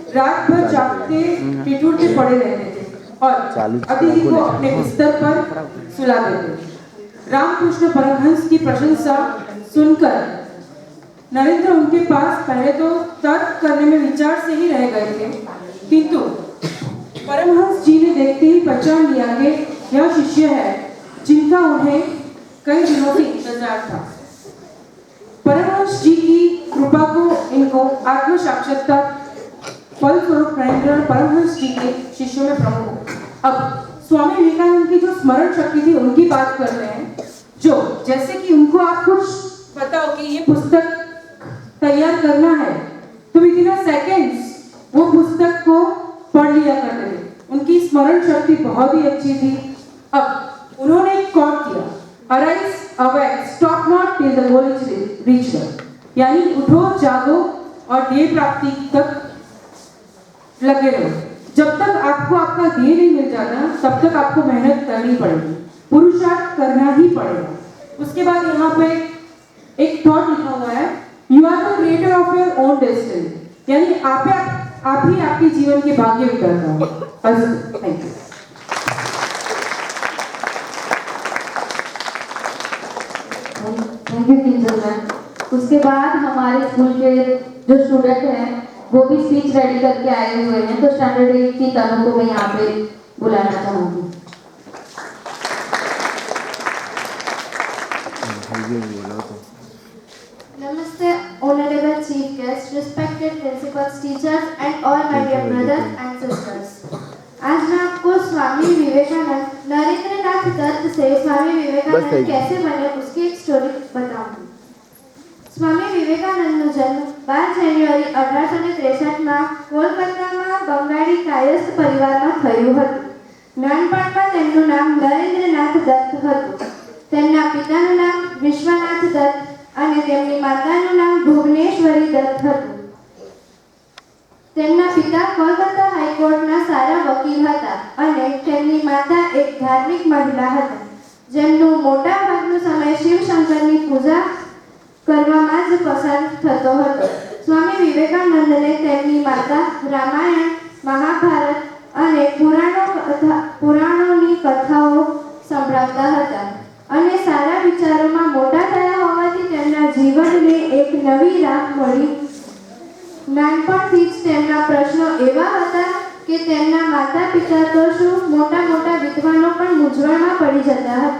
रात भर जागते ठिठुरते पड़े रहते थे और अतिथि को अपने बिस्तर पर सुला देते। रामकृष्ण परमहंस की प्रशंसा सुनकर नरेंद्र उनके पास पहले तो तर्क करने में विचार से ही रह गए थे, किंतु परमहंस जी ने देखते ही पहचान लिया कि यह शिष्य है जिनका उन्हें कई दिनों से इंतजार था। परमहंस जी की कृपा को इनको आत्म साक्षात्कार फलस्वरूप नरेंद्र परमहंस जी के शिष्यों में प्रमुख। अब स्वामी विवेकानंद की जो स्मरण शक्ति थी उनकी बात करते हैं, जो जैसे कि उनको आप कुछ बताओ कि ये पुस्तक तैयार करना है तो विद इन सेकेंड्स वो पुस्तक को पढ़ लिया करते थे। उनकी स्मरण शक्ति बहुत ही अच्छी थी। अब उन्होंने एक कोट दिया, arise awake stop not till the goal is reached, यानी उठो जागो और ध्येय प्राप्ति तक लगे रहो। जब तक आपको आपका ध्येय नहीं मिल जाता तब तक आपको मेहनत करनी पड़ेगी, पुरुषार्थ करना ही पड़ेगा। उसके बाद यहाँ पे एक थॉट लिखा हुआ है, you are the creator of your own destiny, यानी आप ही आपके जीवन के भाग्य विधाता हो। Thank you. Thank you Kinjal ma'am. उसके बाद हमारे स्कूल के जो स्टूडेंट हैं वो भी स्पीच रेडी करके आए हुए हैं, तो स्टैंडर्ड 8 की तनु को मैं यहाँ पे बुलाना चाहूँगी। Namaste, honorable chief guest, respected principals, teachers and all my dear brothers and sisters. आज मैं आपको स्वामी विवेकानंद नरेंद्रनाथ दत्त से स्वामी विवेकानंद कैसे बने उसकी एक स्टोरी बताऊंगी। स्वामी વિવેકાનંદનો જન્મ 12 જાન્યુઆરી 1863માં કોલકાતામાં બંગાળી કાયસ્થ પરિવારમાં થયું હતું। નાનપણમાં તેમનું નામ નરેન્દ્રનાથ દત્ત હતું। તેમના પિતાનું નામ વિશ્વનાથ દત્ત અને તેમની માતાનું નામ ભુવનેશ્વરી દત્ત હતું। તેમના પિતા કોલકાતા હાઈકોર્ટના સારા વકીલ હતા અને તેમની માતા એક ધાર્મિક મહિલા હતા, જેમનો મોટા ભાગનો સમય શિવશંકરની પૂજા કરવામાં જ પસાર થતો હતો। સ્વામી વિવેકાનંદને તેમની માતા રામાયણ, મહાભારત અને પુરાણોની કથાઓ સંભળાવતા હતા અને સારા વિચારોમાં મોટા થયા હોવાથી તેમના જીવનને એક નવી રાહ મળી। નાનપણથી જ તેમના પ્રશ્નો એવા હતા કે તેમના માતા પિતા તો શું મોટા મોટા વિદ્વાનો પણ મૂંઝવણમાં પડી જતા હતા।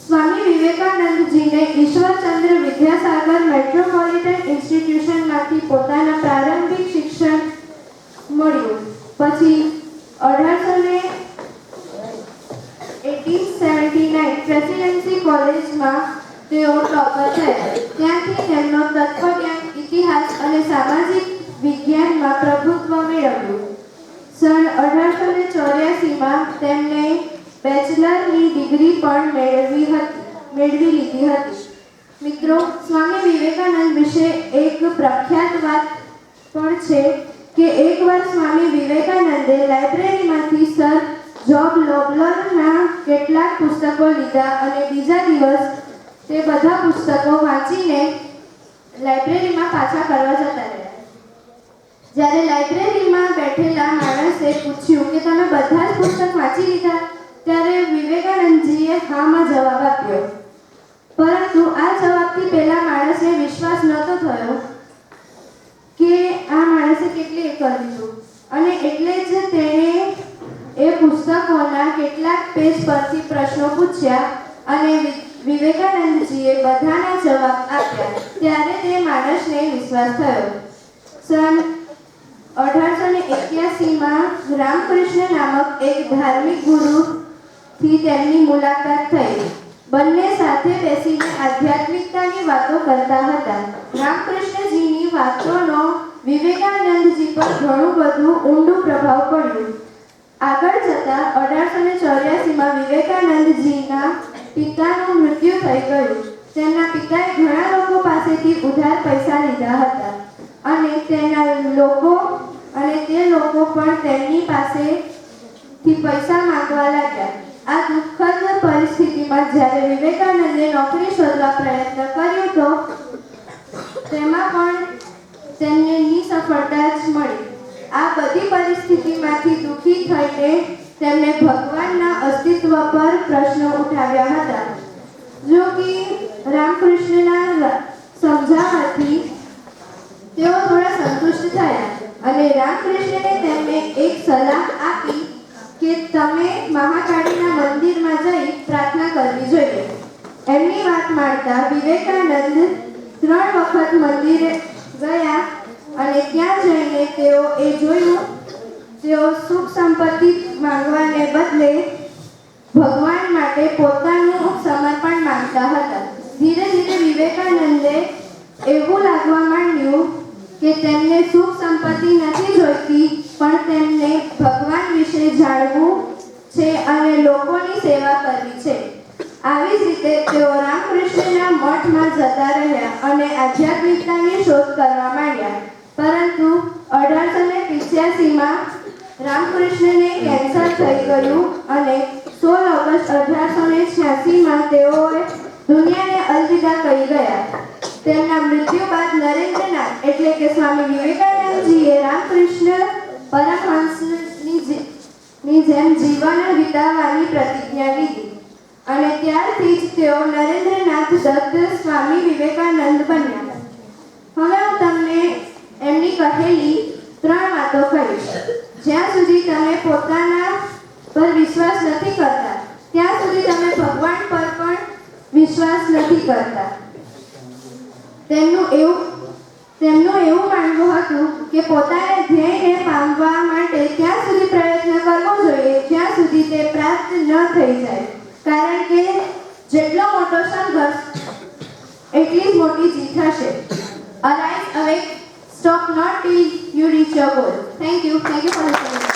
स्वामी विवेकानंद जी ने ईश्वरचंद्र विद्यासागर मेट्रोपॉलिटन इंस्टीट्यूशन मांथी पोताना प्रारंभिक शिक्षण मळ्युं। पछी 1879 प्रेसिडेंसी कॉलेज में तेओ टॉपर थया। त्यांथी તેમનો તત્વજ્ઞાન, ઇતિહાસ અને સામાજિક વિજ્ઞાન માં પ્રભુત્વ મેળવ્યું। सन 1884 માં તેમણે બેચલરની ડિગ્રી પણ મેળવી લીધી હતી। મિત્રો, સ્વામી વિવેકાનંદ વિશે એક પ્રખ્યાત વાત પણ છે કે એકવાર સ્વામી વિવેકાનંદે લાઇબ્રેરીમાંથી સર જોબ લોબલરના કેટલાક પુસ્તકો લીધા અને બીજા દિવસ તે બધા પુસ્તકો વાંચીને લાઇબ્રેરીમાં પાછા કરવા જતા રહ્યા। જ્યારે લાઇબ્રેરીમાં બેઠેલા માણસે પૂછ્યું કે તમે બધા જ પુસ્તક વાંચી લીધા, ત્યારે વિવેકાનંદજીએ હામાં જવાબ આપ્યો। પરંતુ આ જવાબથી પેલા માણસને વિશ્વાસ નહોતો થયો કે આ માણસે કેટલી કર્યું અને એટલે જ તેણે એ પુસ્તકોના કેટલાક પેજ પરથી પ્રશ્નો પૂછ્યા અને વિવેકાનંદજીએ બધાના જવાબ આપ્યા। ત્યારે તે માણસને વિશ્વાસ થયો। सन 1881 માં રામકૃષ્ણ નામક એક ધાર્મિક ગુરુ થી તેમની મુલાકાત થઈ। બંને સાથે બેસીને આધ્યાત્મિકતાની વાતો કરતા હતા। રામકૃષ્ણજીની વાતોનો વિવેકાનંદજી પર ઘણું બધું ઊંડું પ્રભાવ પડ્યો। આગળ જતા 1884 માં વિવેકાનંદજીના પિતાનું મૃત્યુ થઈ ગયું। તેમના પિતાએ ઘણા લોકો પાસેથી ઉધાર પૈસા લીધા હતા અને તે લોકો પણ તેમની પાસેથી પૈસા માંગવા લાગ્યા। આ દુઃખદ પરિસ્થિતિમાં જ્યારે વિવેકાનંદે નોકરી શોધવા પ્રયત્ન કર્યો તો તેમાં પણ તેમને નિસફળતા જ મળી। આ બધી પરિસ્થિતિમાંથી દુઃખી થઈને તેમને ભગવાનના અસ્તિત્વ પર પ્રશ્નો ઉઠાવ્યા હતા. જો કે રામકૃષ્ણના સમજાવવાથી તેઓ થોડા સંતુષ્ટ થયા અને રામકૃષ્ણને તેમને એક સલાહ આપી કે તમે મહાકાળીના મંદિરમાં જઈ પ્રાર્થના કરવી જોઈએ. એમની વાત માનતા વિવેકાનંદ 3 વખત મંદિરે ગયા અને ત્યાં જઈને તેઓએ જોયું તેઓ સુખ સંપત્તિ માંગવાને બદલે ભગવાન માટે પોતાનું સમર્પણ માંગતા હતા. ધીરે ધીરે વિવેકાનંદે એવું લાગવા માંડ્યું કે તેમને સુખ સંપત્તિ નથી જોઈતી, પણ તેમને ભગવાન વિશે જાણવું છે અને લોકોની સેવા કરવી છે. આવી જ રીતે તેઓ રામકૃષ્ણના મઠમાં જતા રહ્યા અને આધ્યાત્મિકતાની શોધ કરવા માંડ્યા. પરંતુ 1885માં રામકૃષ્ણને કેન્સર થઈ ગયું અને 16 ઓગસ્ટ 1886માં તેઓએ દુનિયાને અલવિદા કહી ગયા. તેમના મૃત્યુ બાદ નરેન્દ્રનાથ એટલે કે સ્વામી વિવેકાનંદજીએ રામકૃષ્ણ પરમહંસની જેમ જીવન વિતાવવાની પ્રતિજ્ઞા લીધી અને ત્યારથી જ તેઓ નરેન્દ્રનાથ દત્ત સ્વામી વિવેકાનંદ બન્યા. હવે હું તમને એમની કહેલી 3 વાતો કહીશ. જ્યાં સુધી તમે પોતાના પર વિશ્વાસ નથી કરતા, ત્યાં સુધી તમે ભગવાન પર પણ વિશ્વાસ નથી કરતા. તેમનું એવું માનવું હતું કે પોતાને ધ્યેયને પામવા માટે ત્યાં સુધી પ્રયત્ન કરવો જોઈએ જ્યાં સુધી તે પ્રાપ્ત ન થઈ જાય. કારણ કે જેટલો મોટો સંઘર્ષ એટલી જ મોટી જીત હશે. Arise, awake, stop not till you reach your goal. Thank you for listening.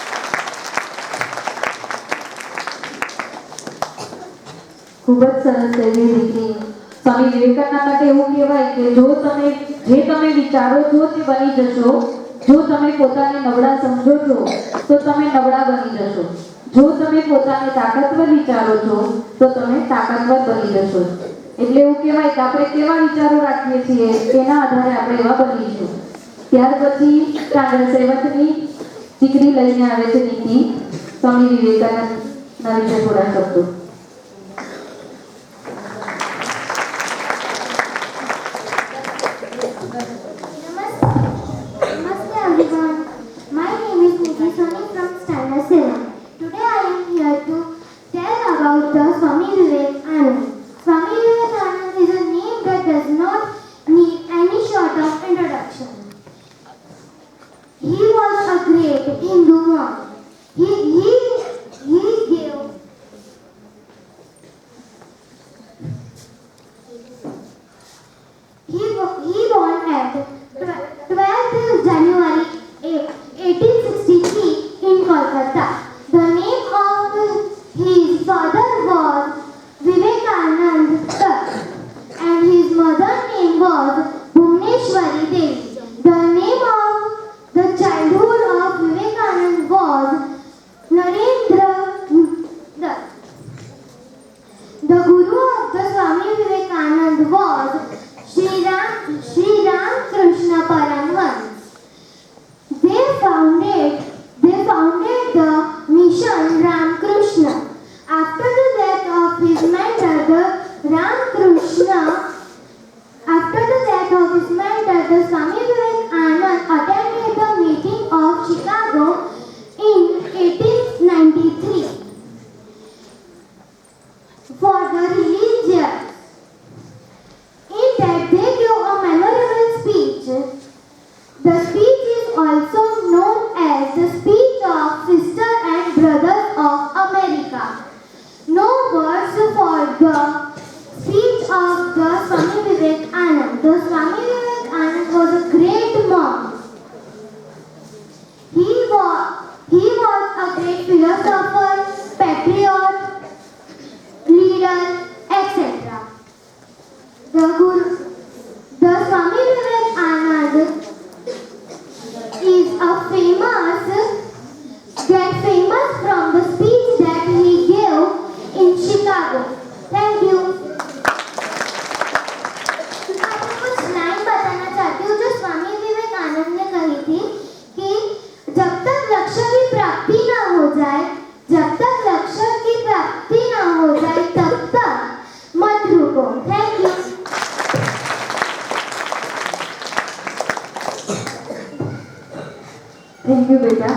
ખૂબ જ સરસ એવી રીતે સ્વામી વિવેકાનંદ માટે એવું કહેવાય કે જે તમે વિચારો છો તે બની જશો. જો તમે પોતાને નબળા સમજો છો તો તમે નબળા બની જશો. જો તમે પોતાને તાકાતવર વિચારો છો તો તમે તાકાતવર બની જશો. એટલે એવું કહેવાય કે આપણે કેવા વિચારો રાખીએ છીએ તેના આધારે આપણે એવા બનીશું. ત્યાર પછી કાંગડા સેવકની દીકરી લઈને આવે છે નીતિ. સ્વામી વિવેકાનંદના વિશે થોડા શબ્દો. Namaste everyone. My name is Niti Soni from Standard 7. Today I am here to tell about the Swami Vivekanand. Swami Vivekanand is a name that does not need any sort of introduction. He was a great Hindu monk. He born at 12th January 1863 in Kolkata. The name of his father was Vivekanand Dutt and his mother's name was Bhuvneshwari Devi. The name of the childhood of Vivekanand was Narendra Dutt. The guru of the Swami Vivekanand was Sri Ram Krishna Paramhans. They founded the mission Ramakrishna. After the death of his mentor, the Swami Vivekanand attended the meeting of Chicago in 1893 for the religious. In that they gave a memorable speech. The speech is also known as the Speech of Sister and Brothers of America. No words for the speech of the Swami Vivekanand. The Swami Vivekanand was a great monk. He was a great philosopher, patriot, leader, etc. The Swami Vivekanand is famous from the speech that he gave in Chicago. Thank you. आपको कुछ line बताना चाहती हूँ जो स्वामी विवेकानंद ने कही थी कि जब થેન્ક યુ બેટા.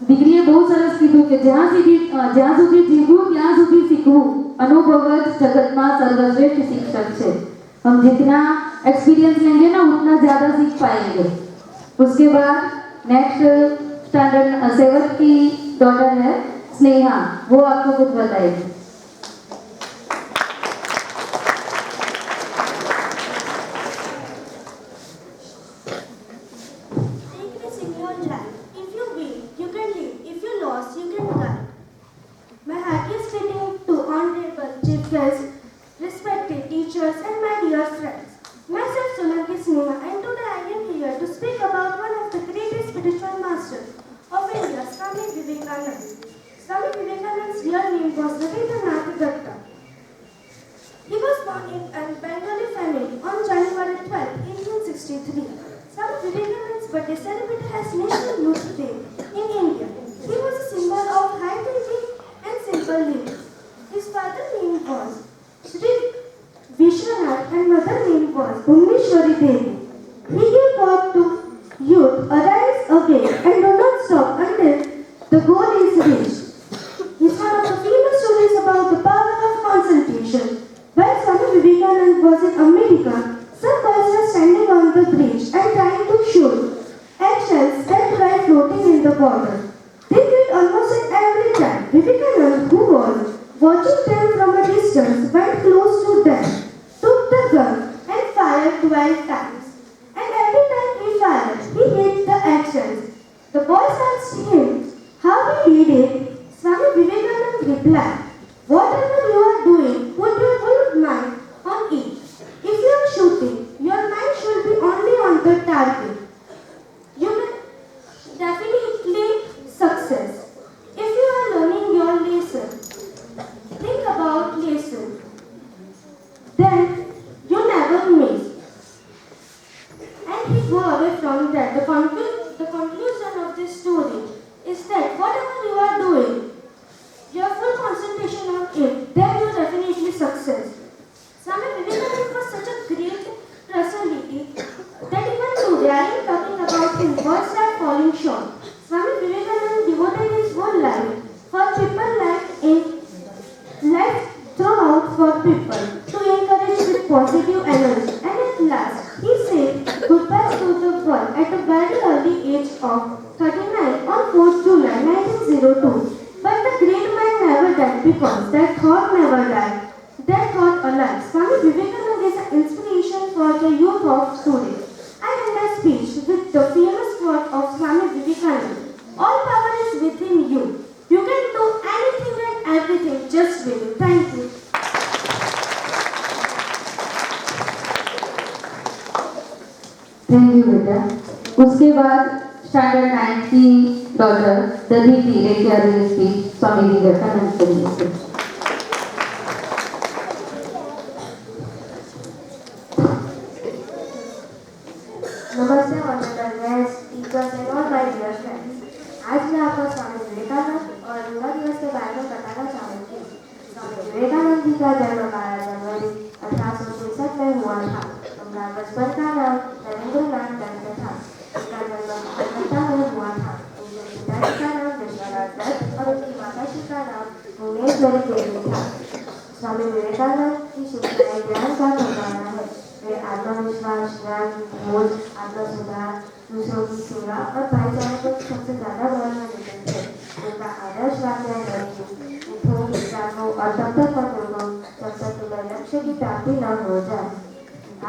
દીકરીએ બહુ સરસ કીધું કે જ્યાં સુધી જીવવું ત્યાં સુધી શીખવું. अनुभव जगत में सर्वश्रेष्ठ शिक्षक है. हम जितना एक्सपीरियंस लेंगे ना उतना ज़्यादा सीख पाएंगे. उसके बाद नेक्स्ट स्टैंडर्ड 7 की डॉटर है स्नेहा, वो आपको कुछ बताएगी. Take this in your life. If you win, you can live. If you lost, you can die. My heartiest greeting to honorable chief guests, respected teachers, and my dear friends. Myself Solanki Sneha, and today I am here to speak about one of the greatest spiritual masters of India, Swami Vivekananda. Swami Vivekananda's real name was Rabindranath Datta. He was born in a Bengali family on January 12, 1863. Swami Vivekananda's birthday celebrated as National Youth Day in India. He was a symbol of high thinking and simple living. His father's name was Sri Vishwanath and mother name was Bhumeshwari Devi. He gave birth to youth, arise again and do not stop until the goal is reached. Is one of the famous stories about the power of concentration. While Swami Vivekananda was in America, some boys were standing on the bridge and trying to shoot eggshells that were floating in the water. They did almost at every time. Vivekananda, who was watching them from a distance, went close to them, took the gun and fired 12 times. And every time he fired, he hit the eggshells. The boys asked him how he did it. Swami Vivekananda replied, "Whatever you are doing, put your full mind on it. If you are shooting, your mind should be only on the target. You will definitely success. If you are learning your lesson, think about lesson. Then you never miss." And he go away from that. The conclusion of this story is that whatever you are doing, your full concentration on it, then you definitely success. Swami Vivekananda was such a great personality that even today I am talking about him, words are falling short. Swami Vivekananda devoted his whole life for people life throughout for people to encourage with positive energy. And at last, he said goodbye to the world at a very early age of 39 on 4th July 1902. But the great man never died because that thought never died. That thought alive. Swami Vivekananda is an inspiration for the youth of today. I end my speech with the famous quote of Swami Vivekananda. All power is within you. You can do anything and everything. Just will. Thank you. Thank you बेटा. उसके बाद standard 9 की daughter दधीति लेके आ रही है speech Swami Vivekananda के लिए. नमस्ते honorable guests, teachers and all my dear friends. आज मैं आपको स्वामी विवेकानंद और युवा दिवस के बारे में बताना चाहूँगी. स्वामी विवेकानंद जी का जन्म 12 जनवरी 1863 में हुआ था. उनका बचपन का नाम रविंद्रनाथ दत्त था. उनका जन्म कलकत्ता में हुआ था. उनके पिताजी का नाम विश्वनाथ दत्त और उनकी माताजी का नाम भुवनेश्वरी देवी था. स्वामी विवेकानंद की शिक्षाएं ज्ञान का खजाना है. वे आत्मविश्वास, ज्ञान, बोध, आत्मसुधार, दूसरों की सेवा और भाईचारे को सबसे ज्यादा महत्व देते थे. उनका आदर्श वाक्य है उठो, जागो और तब तक मत रुको जब तक तुम्हें लक्ष्य की प्राप्ति न हो जाए.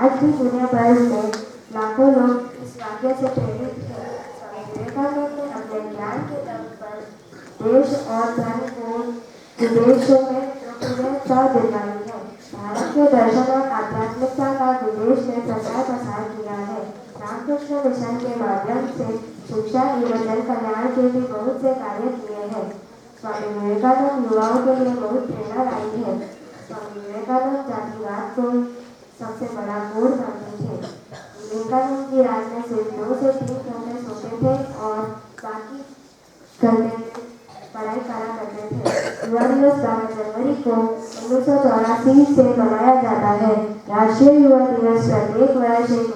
आज भी दुनिया भर में लाखों लोग इस वाक्य से प्रेरित हैं. स्वामी विवेकानंद ने अपने ज्ञान के दम पर देश और धर्म को विदेशों में लोकप्रियता दिलवाई है. भारत के दर्शन और आध्यात्मिकता का विदेश में प्रचार प्रसार किया है. रामकृष्ण मिशन के माध्यम से शिक्षा एवं जन कल्याण के भी बहुत से कार्य किए हैं. स्वामी विवेकानंद युवाओं के लिए बहुत प्रेरणादायी है. स्वामी विवेकानंद जातिवाद को सबसे बड़ा कोड मानते थे. विवेकानंद की रात में सिर्फ 2 से 3 घंटे सोते थे और बाकी घंटे पढ़ाई करा करते थे. युवा दिवस 12 जनवरी को 1984 से मनाया जाता है. राष्ट्रीय युवा दिवस प्रत्येक वर्ष एक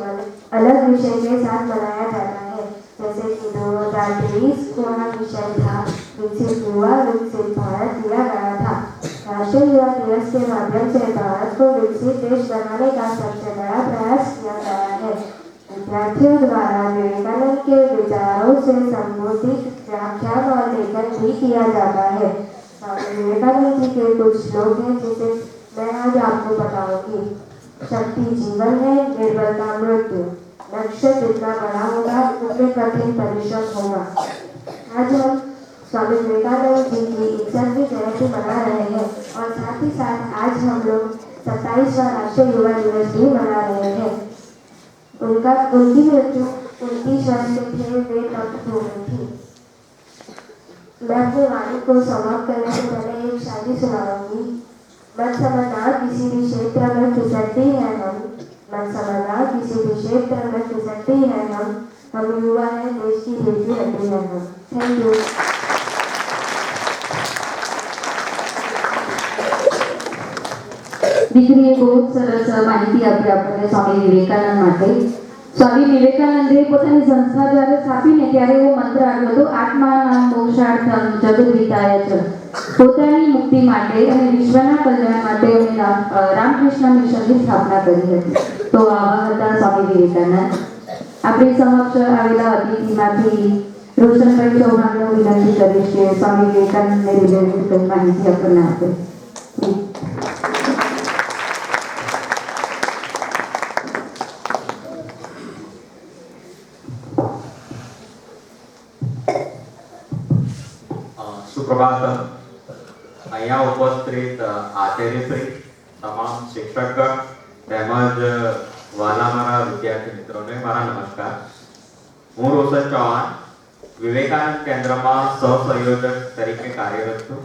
अलग विषय के साथ मनाया जाता है, जैसे कि 2 2023 को हमारा विषय था विकसित युवा विकसित भारत दिया गया था। राष्ट्रीय युवा दिवस के माध्यम से भारत को विकसित देश बनाने का सबसे बड़ा प्रयास किया गया है। विद्यार्थियों द्वारा विवेकानंद के विचारों से संबोधित व्याख्यान और लेखन भी किया जाता है। स्वामी विवेकानंद जी के कुछ श्लोक हैं जिसे मैं आज आपको बताऊंगी। शक्ति जीवन है, निर्बलता मृत्यु। लक्ष्य जितना बड़ा होगा उतने कठिन परिश्रम होगा। आज हम स्वामी विवेकानंद जी की 61वीं जयंती मना रहे हैं और साथ ही साथ आज हम लोग 27वां राष्ट्रीय युवा दिवस भी मना रहे हैं। उनकी मृत्यु 29 वर्ष के थे, वे तब हो गई थी। मैं अपनी वाणी को समाप्त करने से पहले एक शायरी सुनाऊंगी। मत समझना किसी भी क्षेत्र में फिसलती है हम, मत समझना किसी भी क्षेत्र में फिसलती है हम युवा है, देश की रीति हड्डी है हम। Thank you. દીકરીએ બહુ સરસ માહિતી આપી આપણને સ્વામી વિવેકાનંદ માટે. સ્વામી વિવેકાનંદે પોતાની સંસ્થા જ્યારે સ્થાપીને ત્યારે એવો મંત્ર આવ્યો હતો, આત્માનાં મોક્ષાર્થમ જગદ્વિતાય ચ. પોતાની મુક્તિ માટે અને વિશ્વના કલ્યાણ માટે એમણે રામકૃષ્ણ મિશનની સ્થાપના કરી હતી. તો આવા હતા સ્વામી વિવેકાનંદ. આપણી સમક્ષ આવેલા અતિથિમાંથી રોશનભાઈ ચૌહાણને હું વિનંતી કરીશ કે સ્વામી વિવેકાનંદને રિલેટેડ કંઈ માહિતી આપણને આપે. સુપ્રભાત. અહીંયા ઉપસ્થિત આચાર્યશ્રી, તમામ શિક્ષક તેમજ વાલા મારા વિદ્યાર્થી મિત્રોને મારા નમસ્કાર. હું રોશન ચૌહાણ વિવેકાનંદ કેન્દ્રમાં સહસંયોજક તરીકે કાર્યરત છું.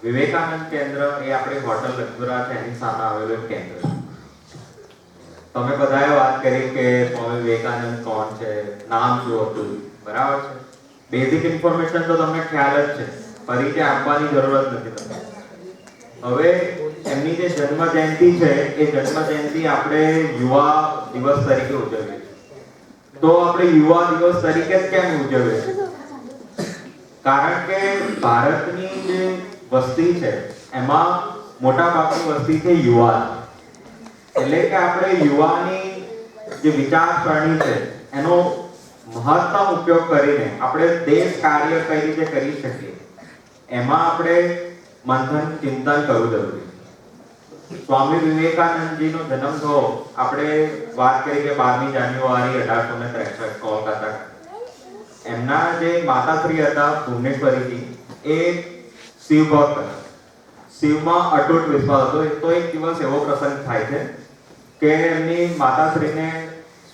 વિવેકાનંદ કેન્દ્ર એ આપણી હોટલ લખપુરા છે એની સામે આવેલું એક કેન્દ્ર છે. તમે બધાએ વાત કરી કે સ્વામી વિવેકાનંદ કોણ છે, નામ શું હતું, બરાબર છે. બેઝિક ઇન્ફોર્મેશન તો તમને ખ્યાલ જ છે, ફરીથી આપવાની જરૂરત નથી તમને. હવે એમની જે જન્મ જયંતિ છે એ જન્મ જયંતિ આપણે યુવા દિવસ તરીકે ઉજવીએ. તો આપણે યુવા દિવસ તરીકે જ કેમ ઉજવીએ? કારણ કે ભારતની જે વસ્તી છે એમાં મોટા ભાગની વસ્તી છે યુવા. એટલે કે આપણે યુવાની જે વિચારસરણી છે એનો મહત્તમ ઉપયોગ કરીને આપણે દેશ કાર્ય કઈ રીતે કરી શકીએ એમાં આપણે મંથન ચિંતન કરવું જરૂરી છે. સ્વામી વિવેકાનંદજીનો જન્મ થયો, આપણે વાત કરી કે 12મી જાન્યુઆરી 1863 કોલકાતા. એમના જે માતાશ્રી હતા ભુવનેશ્વરીજી, એ શિવ ભક્ત, શિવમાં અટૂટ વિશ્વાસ હતો. તો એક દિવસ એવો પ્રસંગ થાય છે કે એમની માતાશ્રીને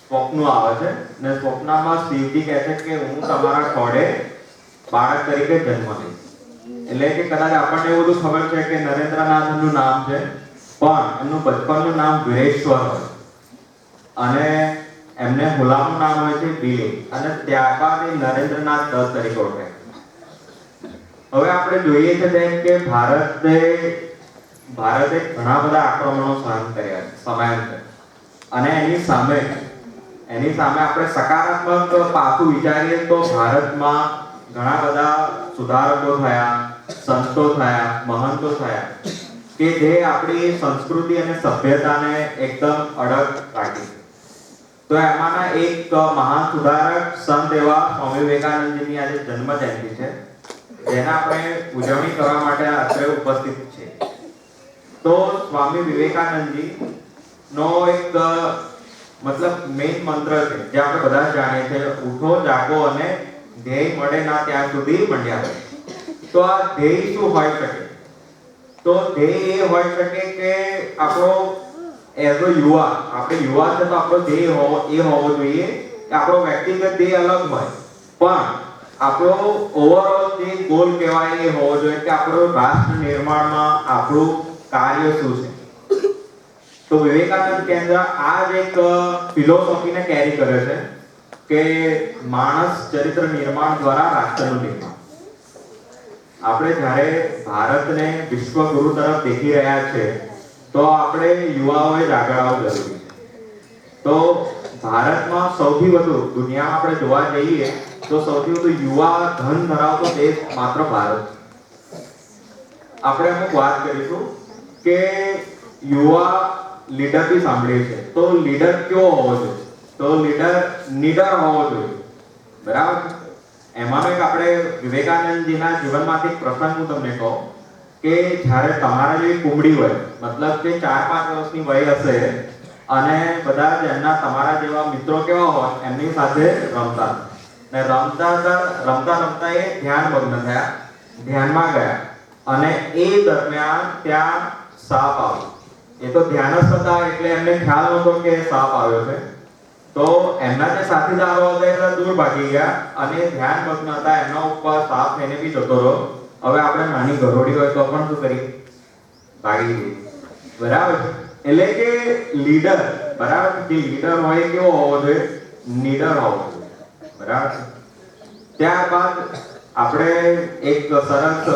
સ્વપ્ન આવે છે ને સ્વપ્નમાં શિવજી કહે છે કે હું તમારા ખોડે બાળક તરીકે જન્મ લઈશ. એટલે કે કદાચ આપણને એવું બધું ખબર છે કે નરેન્દ્રનાથ એમનું નામ છે, પણ એમનું બચપનનું નામ વીરેશ્વર હોય અને એમને હુલામનું નામ હોય છે બિલી, અને ત્યારબાદ એ નરેન્દ્રનાથ દત્ત તરીકે ઓળખાય. હવે આપણે જોઈએ છે તેમ કે ભારતે ઘણા બધા આક્રમણો સહન કર્યા છે સમયાંતરે, અને એની સામે આપણે સકારાત્મક પાસું વિચારીએ તો ભારતમાં ઘણા બધા સુધારકો થયા, સંતો થયા, મહંતો થયા કે જે આપણી સંસ્કૃતિ અને સભ્યતાને એકદમ અડગ રાખી. તો એમાંના એક મહાન સુધારક સંત એવા સ્વામી વિવેકાનંદજીની આજે જન્મ જયંતિ છે, જેના આપણે ઉજવણી કરવા માટે અત્રે ઉપસ્થિત છે. તો સ્વામી વિવેકાનંદજી નો એક મતલબ મેઇન મંત્ર છે જે આપણે બધા જાણીએ છીએ, ઉઠો જાગો અને ધ્યેય મળે ના ત્યાં સુધી મંડ્યા રહો. તો આ ધ્યેય શું હોઈ શકે? તો ધ્યેય એ હોઈ શકે કે આપણો એઝ અ યુવા, આપણે યુવા છે તો આપણો ધ્યેય હોવો જોઈએ કે આપણો વ્યક્તિગત ધ્યેય અલગ હોય, પણ આપણો ઓવરઓલ જે ગોલ કહેવાય એ હોવો જોઈએ કે આપણો રાષ્ટ્ર નિર્માણમાં આપણું કાર્ય શું છે. તો વિવેકાનંદ કેન્દ્ર આ જ એક ફિલોસોફીને કેરી કરે છે કે માણસ ચરિત્ર નિર્માણ દ્વારા રાષ્ટ્રનું નિર્માણ. આપણે જ્યારે ભારતને વિશ્વગુરુ તરફ દેખી રહ્યા છે તો આપણે યુવાઓએ આગળ આવવું જરૂરી છે. તો ભારતમાં સૌથી વધુ દુનિયામાં આપણે જોવા જઈએ તો સૌથી વધુ યુવા ધન ધરાવતો દેશ માત્ર ભારત છે. આપણે અમુક વાત કરીશું કે યુવા લીડર બી સાંભળીએ છે, તો લીડર કેવો હોવો જોઈએ? તો લીડર નીડર હોવો જોઈએ, બરાબર? એમાં એક આપણે વિવેકાનંદજીના જીવનમાંથી એક પ્રસંગ હું તમને કહું કે જ્યારે તમારા જેવી કુંબડી હોય, મતલબ કે 4-5 વર્ષની વય હશે અને બધા જ એમના તમારા જેવા મિત્રો કેવા હોય એમની સાથે રમતા ને રમતા એ ધ્યાન મગ્ન થયા, ધ્યાનમાં ગયા અને એ દરમિયાન ત્યાં સાપ આવ્યો. એ તો ધ્યાન જ થતા એટલે એમને ખ્યાલ નહોતો કે સાપ આવ્યો છે. તો એમના જે સાથીદારો હતા એટલે દૂર ભાગી ગયા અને ધ્યાન મગ્ન હતા, એમના ઉપર સાપ થઈને બી જતો રહ્યો. હવે આપણે નાની ઘરોડી હોય તો પણ શું કરી ભાગી ગઈ, બરાબર? એટલે કે લીડર, બરાબર, જે લીડર હોય કેવો હોવો જોઈએ? નીડર હોવો જોઈએ, બરાબર? ત્યારબાદ આપણે એક સરસ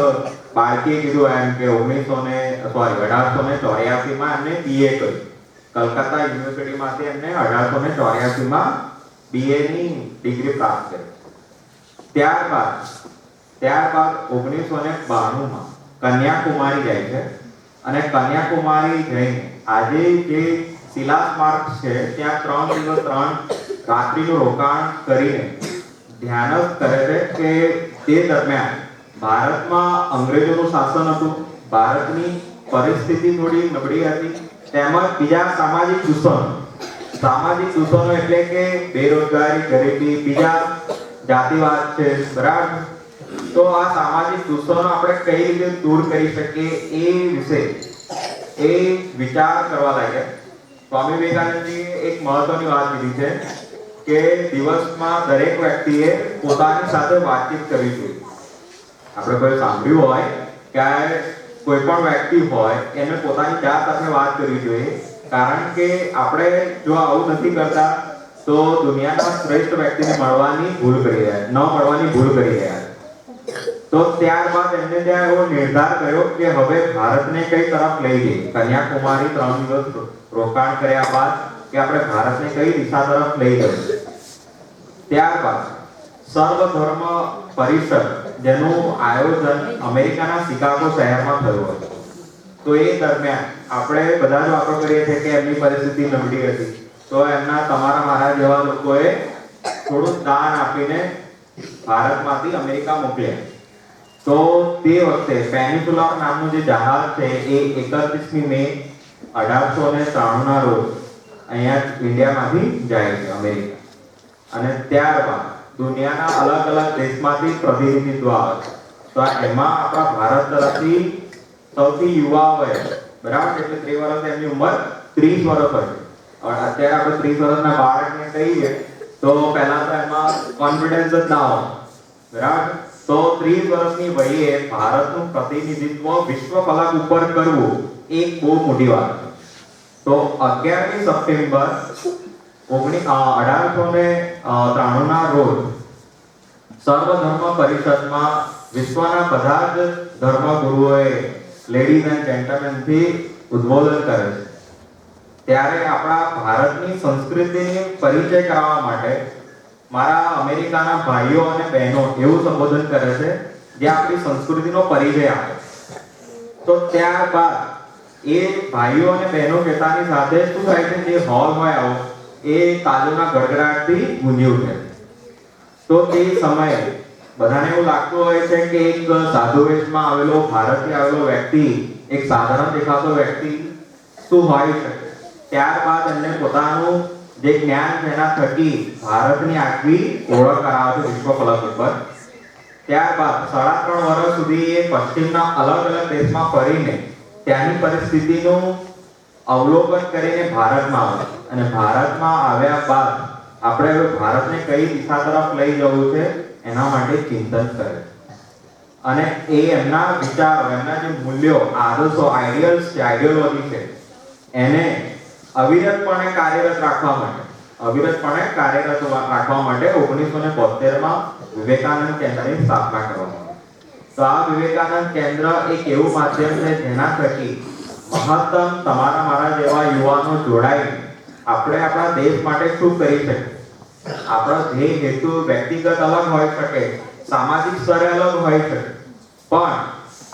બાળકીએ કીધું એમ કે 1884 માં એમને બીએ કર્યું. કલકત્તા યુનિવર્સિટીમાંથી એમને 1884 માં બીએ ની ડિગ્રી પ્રાપ્ત કરી. ત્યારબાદ 1992 માં કન્યાકુમારી જાય છે અને કન્યાકુમારી જઈને આજે જે શિલા સ્મારક છે ત્યાં 3 દિવસ 3 રાત્રિનું રોકાણ કરીને ધ્યાન કરે છે કે તે દરમિયાન ભારતમાં અંગ્રેજોનું શાસન હતું, ભારતની પરિસ્થિતિ થોડી નબળી હતી, તેમજ બીજા સામાજિક દૂષણો એટલે કે બેરોજગારી, ગરીબી, બીજા જાતિવાદ છે, બરાબર? તો આ સામાજિક દૂષણો આપણે કઈ રીતે દૂર કરી શકીએ એ વિશે એ વિચાર કરવા લાગ્યા. સ્વામી વિવેકાનંદજીએ એક મહત્વની વાત કીધી છે કે દિવસમાં દરેક વ્યક્તિએ પોતાની સાથે વાતચીત કરવી જોઈએ. આપણે કોઈ સાંભળ્યું હોય કે કોઈ પણ વ્યક્તિ હોય એને પોતાની જાત સાથે વાત કરવી જોઈએ, કારણ કે આપણે જો આવું નથી કરતા તો દુનિયાના શ્રેષ્ઠ વ્યક્તિને મળવાની ભૂલ કરી રહ્યા. તો ત્યારબાદ એમને ત્યાં એવો નિર્ધાર કર્યો કે હવે ભારતને કઈ તરફ લઈ જઈએ. કન્યાકુમારી 3 દિવસ રોકાણ કર્યા બાદ કે આપણે ભારતને કઈ દિશા તરફ લઈ જઈએ. ત્યારબાદ સર્વધર્મ પરિષદ જેનું આયોજન અમેરિકાના શિકાગો શહેરમાં થયું હતું. તો એ દરમિયાન આપણે બધા જ વાતો કરીએ છીએ કે એમની પરિસ્થિતિ નબળી હતી, તો એમના તમારા મારા જેવા લોકોએ થોડું દાન આપીને ભારતમાંથી અમેરિકા મોકલ્યા. તો તે વખતે પેનિન્સુલા નામનું જે જહાજ છે એ 31મી મે 1893 ના રોજ અહીંયા ઇન્ડિયામાંથી જાય છે અમેરિકા. અને ત્યારબાદ દુનિયાના અલગ અલગ દેશમાંથી પ્રતિનિધિત્વ આવે છે. તો એમાં આપણા ભારત તરફથી સૌથી યુવા વય, બરાબર, એટલે 3 વર્ષ એમની ઉંમર 30 વર્ષ હોય. અત્યારે આપણે 30 વર્ષના બાળકને કહીએ તો પહેલા તો એમાં કોન્ફિડન્સ જ ના હોય, બરાબર? તો 30 વર્ષની વયે ભારતનું પ્રતિનિધિત્વ વિશ્વ ફલક ઉપર કરવું એક બહુ મોટી વાત છે. તો 11મી સપ્ટેમ્બર 1893 ના રોજ સર્વધર્મ પરિષદમાં વિશ્વના બધા જ ધર્મગુરુઓએ લેડીઝ એન્ડ જેન્ટલમેનથી ઉદ્બોધન કરે છે. ત્યારે આપણા ભારતની સંસ્કૃતિની પરિચય કરાવવા માટે મારા અમેરિકાના ભાઈઓ અને બહેનો એવું સંબોધન કરે છે જે આપણી સંસ્કૃતિનો પરિચય આપે. તો ત્યારબાદ એ ભાઈઓ અને બહેનો કહેતાની સાથે શું થાય છે, જે હોલ હોય આવો એ તાલીઓના ગડગડાટથી ગુંજી ઉઠે. તો તે સમયે બધાને એવું લાગતું હોય છે કે એક સાધુ વેશમાં આવેલો ભારતથી આવેલો વ્યક્તિ, એક સાધારણ દેખાતો વ્યક્તિ શું હોઈ શકે. ત્યારબાદ એમને પોતાનું જે જ્ઞાન છે એના થકી ભારતની આગવી ઓળખ કરાવે છે વિશ્વ ફલક ઉપર. ત્યારબાદ 3.5 વર્ષ સુધી એ પશ્ચિમના અલગ અલગ દેશમાં ફરીને ત્યાંની પરિસ્થિતિનું અવલોકન કરીને ભારતમાં આવે અને ભારતમાં આવ્યા બાદ આપણે હવે ભારતને કઈ દિશા તરફ લઈ જવું છે એના માટે ચિંતન કરે. અને એ એમના વિચારો, એમના જે મૂલ્યો, આદર્શો, આઈડિયલ્સ છે, આઈડિયોલોજી છે, એને અવિરતપણે કાર્યરત રાખવા માટે 1972 માં વિવેકાનંદ કેન્દ્રની સ્થાપના કરવામાં આવી. તો આ વિવેકાનંદ કેન્દ્ર એક એવું માધ્યમ છે જેના થકી મહત્તમ તમારા મારા જેવા યુવાનો જોડાઈને આપણે આપણા દેશ માટે શું કરી શકીએ આપણો ધ્યેય હેતુ વ્યક્તિગત અલગ હોઈ શકે, સામાજિક સ્તરે અલગ હોઈ શકે, પણ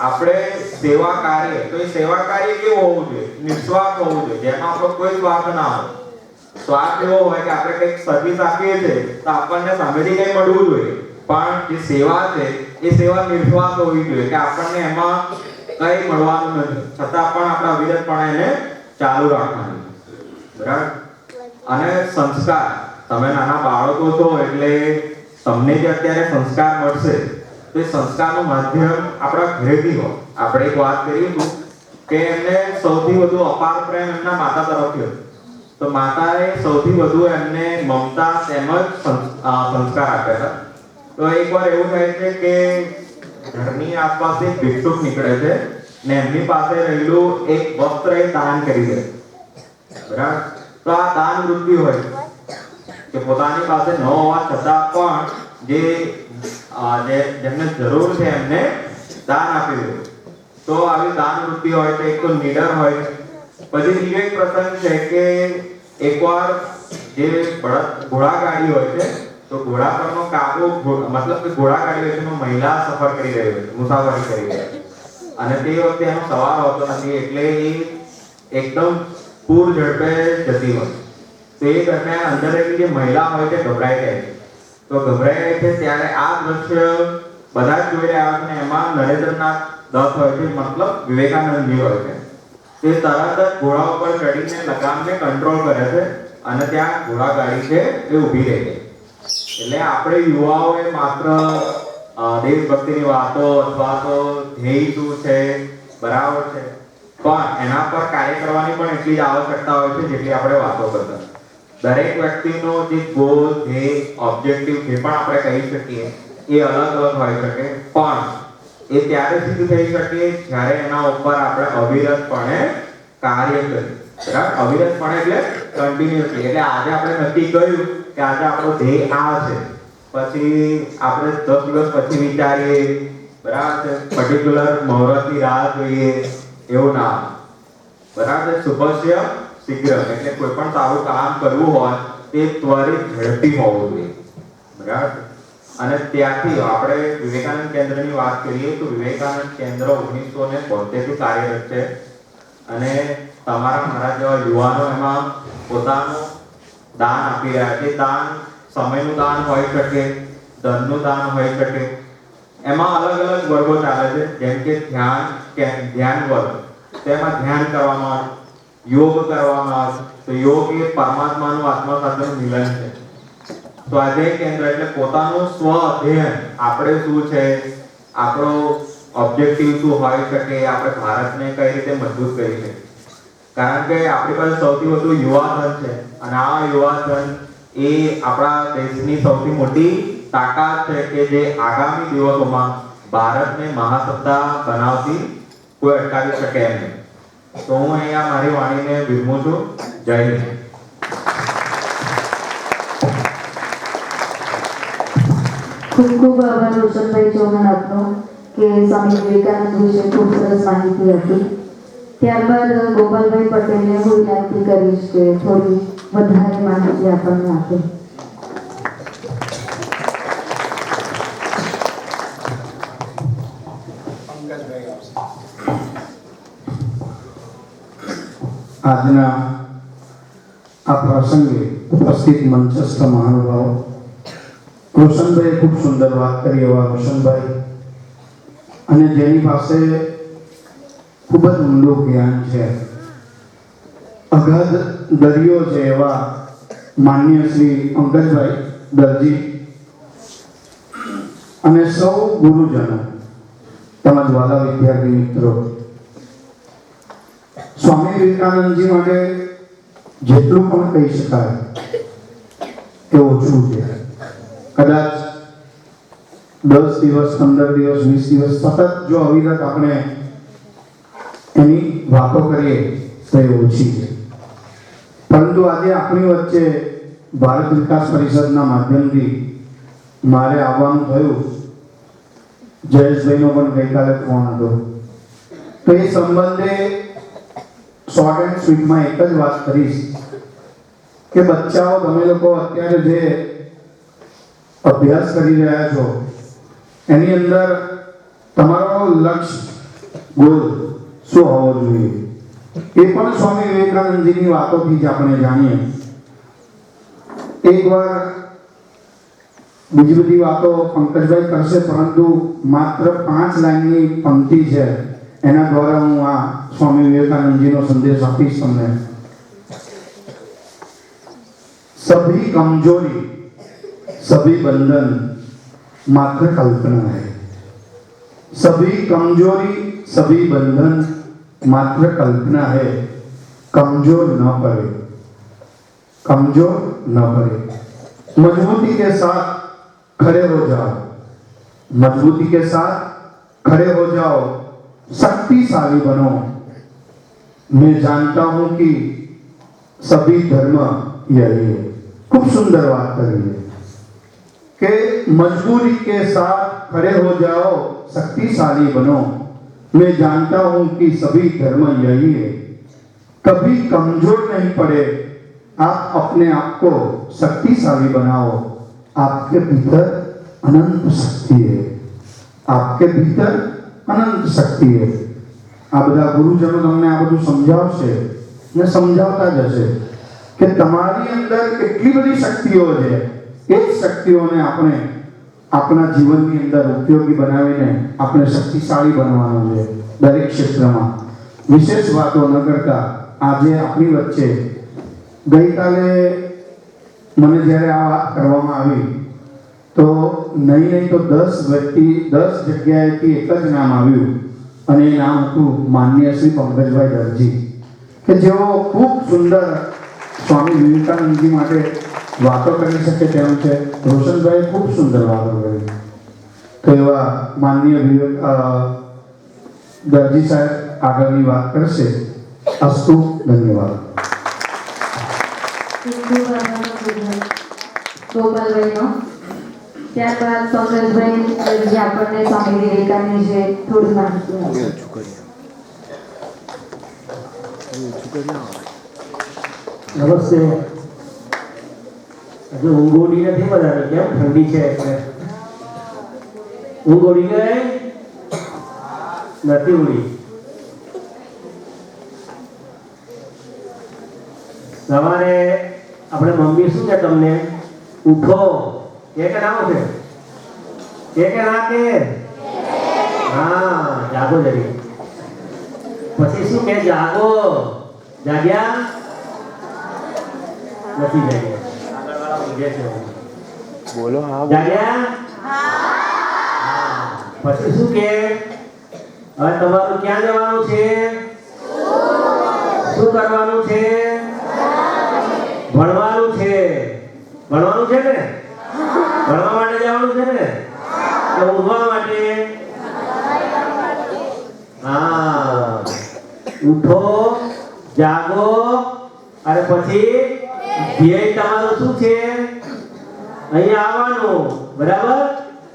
આપણે સેવા કાર્ય, તો એ સેવા કાર્ય કેવું હોવું જોઈએ? નિસ્વાર્થ હોવું જોઈએ, જેમાં આપણો કોઈ સ્વાર્થ ના હોય. સ્વાર્થ એવો હોય કે આપણે કંઈક સર્વિસ આપીએ છીએ તો આપણને સામેથી કંઈ મળવું જોઈએ, પણ જે સેવા છે એ સેવા નિસ્વાર્થ હોવી જોઈએ કે આપણને એમાં કંઈ મળવાનું નથી, છતાં પણ આપણે અવિરતપણે એને ચાલુ રાખવાનું. બરાબર? અને સંસ્કાર, તમે નાના બાળકો છો એટલે તમને જે અત્યારે સંસ્કાર મળશે તો એ સંસ્કારનું માધ્યમ આપણા ઘરેથી હોય. આપણે એક વાત કરી હતું કે એમને સૌથી વધુ અપાર પ્રેમ એમના માતા તરફથી હતો, તો માતાએ સૌથી વધુ એમને મમતા તેમજ સંસ્કાર આપ્યા હતા. તો એકવાર એવું થાય છે કે ઘરની આસપાસ એક ભિક્ષુક નીકળે છે ને એમની પાસે રહેલું એક વસ્ત્ર એ દાન કરી દે. બરાબર? તો આ દાન વૃત્તિ હોય કે પોતાની પાસે ન હોવા છતાં પણ જેમને જરૂર છે એમને દાન આપી દે. તો આવી દાન વૃત્તિ હોય તો એક તો નીડર હોય. પછી બીજો એક પ્રસંગ છે કે એકવાર જે ઘોડાગાડી હોય છે તો ઘોડા પરનો કાબુ, મતલબ કે ઘોડાગાડી હોય છે મહિલા સફર કરી રહી હોય છે, મુસાફરી કરી રહી છે, અને તે વખતે એનો સવાર હોતો નથી એટલે એ એકદમ પૂર ઝડપે જતી હોય. તો એ દરમિયાન અંદર રહેલી જે મહિલા હોય છે ગભરાઈ જાય છે. તો ગભરાઈ જાય છે ત્યારે આ દ્રશ્ય બધા જ જોઈ રહ્યા છે, એમાં નરેન્દ્રનાથ દત્ત હોય છે, મતલબ વિવેકાનંદજી હોય છે. તે તરત જ ઘોડા ઉપર ચડીને લગામને કંટ્રોલ કરે છે અને ત્યાં ઘોડાગાડી છે એ ઊભી રહી છે. એટલે આપણે યુવાઓએ માત્ર દેશભક્તિની વાતો અથવા તો ધ્યેય શું છે, બરાબર છે, પણ એના પર કાર્ય કરવાની પણ એટલી જ આવશ્યકતા હોય છે જેટલી આપણે વાતો કરતા. દરેક વ્યક્તિનો જે ગોલ, ધ્યેય, ઓબ્જેક્ટિવ જે પણ આપણે કહી શકીએ એ અલગ અલગ હોઈ શકે, પણ એ ત્યારે સિદ્ધ થઈ શકે જ્યારે એના ઉપર આપણે અવિરતપણે કાર્ય કરીએ. બરાબર? અવિરતપણે એટલે કન્ટિન્યુઅસલી. એટલે આજે આપણે નક્કી કર્યું કે આજે આપણો ધ્યેય આ છે, પછી આપણે 10 દિવસ પછી વિચારીએ, બરાબર છે, પર્ટિક્યુલર મુહૂર્તની રાહ જોઈએ, એવું ના. બરાબર? શુભસ્ય શીઘ્ર, એટલે કોઈ પણ સારું કામ કરવું હોય તે ત્વરિત, ઝડપી હોવું જોઈએ. બરાબર? અને ત્યાંથી આપણે વિવેકાનંદ કેન્દ્રની વાત કરીએ તો વિવેકાનંદ કેન્દ્ર 1972 કાર્યરત છે અને તમારા મારા જેવા યુવાનો એમાં પોતાનું દાન આપી રહ્યા છે. દાન સમયનું દાન હોઈ શકે, ધનનું દાન હોઈ શકે. એમાં અલગ અલગ વર્ગો ચાલે છે, જેમ કે ધ્યાન વર્ગ, તેમાં ધ્યાન કરવામાં આવે, યોગ કરવામાં આવે. તો યોગ એ પરમાત્માનું આત્મા સાથેનું મિલન છે. તો આજે કેન્દ્ર એટલે પોતાનું સ્વ અધ્યયન, આપણે શું છે, આપણો ઓબ્જેક્ટિવ શું હોઈ શકે, આપણે ભારતને કઈ રીતે મજબૂત કરી શકીએ. કારણ કે આપણી પાસે સૌથી વધુ યુવા ધન છે અને આ યુવા ધન એ આપણા દેશની સૌથી મોટી તાકાત છે કે જે આગામી દિવસોમાં ભારતને મહાસત્તા બનાવતી કોઈ અટકાવી શકે એમ નહીં. તો હું અહીંયા મારી વાણીને વિરમું છું. જય હિન્દ. ખૂબ ખૂબ આભાર રોશનભાઈ ચૌહાણ આપનો કે સ્વામી વિવેકાનંદ વિશે ખૂબ સરસ માહિતી હતી. ત્યારબાદ ગોપાલભાઈ પટેલને હું વિનંતી કરીશ કે થોડી વધારે માહિતી આપણને આપે. આજના આ પ્રસંગે ઉપસ્થિત મંચસ્થ મહાનુભાવો, રોશનભાઈએ ખૂબ સુંદર વાત કરી એવા રોશનભાઈ, અને જેની પાસે ખૂબ જ ઊંડું જ્ઞાન છે, અગાધ દરિયો છે એવા માન્ય શ્રી અંકજભાઈ દરજી અને સૌ ગુરુજનો તેમજ વાલા વિદ્યાર્થી મિત્રો, સ્વામી વિવેકાનંદજી માટે જેટલું પણ કહી શકાય એ ઓછું છે. કદાચ 10 દિવસ, 15 દિવસ, 20 દિવસ સતત જો અવિરત આપણે એની વાતો કરીએ તો એ ઓછી છે. પરંતુ આજે આપણી વચ્ચે ભારત વિકાસ પરિષદના માધ્યમથી મારે આવવાનું થયું. જયેશભાઈનો પણ ગઈકાલે ફોન હતો, તો એ સંબંધે શોર્ટ એન્ડ સ્વીટમાં એક જ વાત કરીશ કે બચ્ચાઓ, તમે લોકો અત્યારે જે અભ્યાસ કરી રહ્યા છો એની અંદર તમારો લક્ષ્ય ગોલ શું હોવો જોઈએ એ પણ સ્વામી વિવેકાનંદજીની વાતોથી જ આપણે જાણીએ. એકવાર બીજી બધી વાતો પંકજભાઈ કરશે, પરંતુ માત્ર 5 લાઈનની પંક્તિ છે એના દ્વારા હું આ સ્વામી વિવેકાનંદજીનો સંદેશ આપીશ તમને. सभी कमजोरी सभी बंधन मात्र कल्पना है. सभी कमजोरी सभी बंधन मात्र कल्पना है. कमजोर न पड़े, कमजोर न पड़े. मजबूती के साथ खड़े हो जाओ, मजबूती के साथ खड़े हो जाओ, शक्तिशाली बनो. मैं जानता हूं कि सभी धर्म यही है. खूब सुंदर बात करी है कि मजबूरी के साथ खड़े हो जाओ, शक्तिशाली बनो. मैं जानता हूं कि सभी धर्म यही है. कभी कमजोर नहीं पड़े. आप अपने आप को शक्तिशाली बनाओ. आपके भीतर अनंत शक्ति है. आपके भीतर अनंत शक्ति है. આ બધા ગુરુજનો તમને આ બધું સમજાવશે ને સમજાવતા જશે કે તમારી અંદર કેટલી બધી શક્તિઓ છે. એ જ શક્તિઓને આપણે આપણા જીવનની અંદર ઉપયોગી બનાવીને આપણે શક્તિશાળી બનવાનું છે. દરેક ક્ષેત્રમાં વિશેષ વાતો ન કરતા આજે આપણી વચ્ચે ગઈકાલે મને જ્યારે આ વાત કરવામાં આવી તો નહીં તો 10 વ્યક્તિ 10 જગ્યાએથી એક જ નામ આવ્યું અને એ નામ હતું માનનીય શ્રી પંકજભાઈ દરજી, કે જેઓ ખૂબ સુંદર સ્વામી વિવેકાનંદજી માટે વાતો કરી શકે તેમ છે. રોશનભાઈ ખૂબ સુંદર વાતો કરી. તો એવા માનનીય દરજી સાહેબ આગળની વાત કરશે. અસ્તુ. ધન્યવાદ. ગોપાલભાઈનો ત્યારબાદ પંકજભાઈ જે આપણને સ્વામી વિવેકાનંદ વિશે થોડી માહિતી આપશે. નમસ્તે. હજુ ઊંઘ ઉડી નથી બધાને? કેમ? ઠંડી છે એટલે ઊંઘ ઉડી ગઈ નથી? ઉડી. સવારે આપણે મમ્મી શું કે તમને? ઉઠો કે ના ઉઠે? કે ના કે? હા, જાગો જરી. પછી શું કે? જાગો. જાગ્યા નથી? જાગ્યા. આગળવાળા ઊંઘે છે. બોલો. હા. જાગ્યા? હા. પછી શું કે? હવે તમારું ક્યાં જવાનું છે? શું કરવાનું છે? ભણવાનું છે. ભણવાનું છે ને? ભણવા માટે જવાનું છે ને? તો ઊંઘવા માટે? હા. ઉઠો, જાગો, અને પછી ધ્યેય તમારું શું છે? અહીંયા આવવાનું, બરાબર?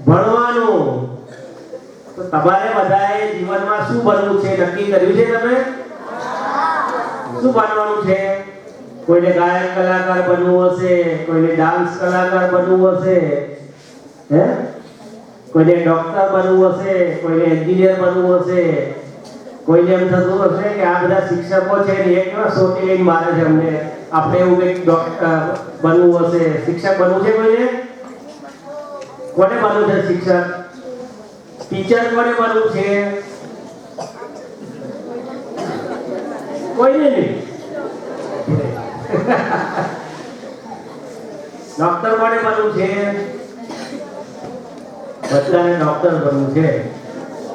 ભણવાનું. તો તમારે બધાએ જીવનમાં શું બનવું છે નક્કી કર્યું છે તમે? શું બનવાનું છે? કોઈને ગાયક કલાકાર બનવું હશે, કોઈને ડાન્સ કલાકાર બનવું હશે, હે? કોઈને ડોક્ટર બનવું હશે, કોઈને એન્જિનિયર બનવું હશે, કોઈને એમ થતું હશે કે આ બધા શિક્ષકો છે ને એક સોટી લઈને મારે છે અમને, આપણે એવું કંઈક બનવું હશે. શિક્ષક બનવું છે કોઈને? કોને બનવું છે શિક્ષક? ટીચર કોને બનવું છે? કોઈને નહીં. ડોક્ટર કોને બનવું છે? બધાને ડોક્ટર બનવું છે.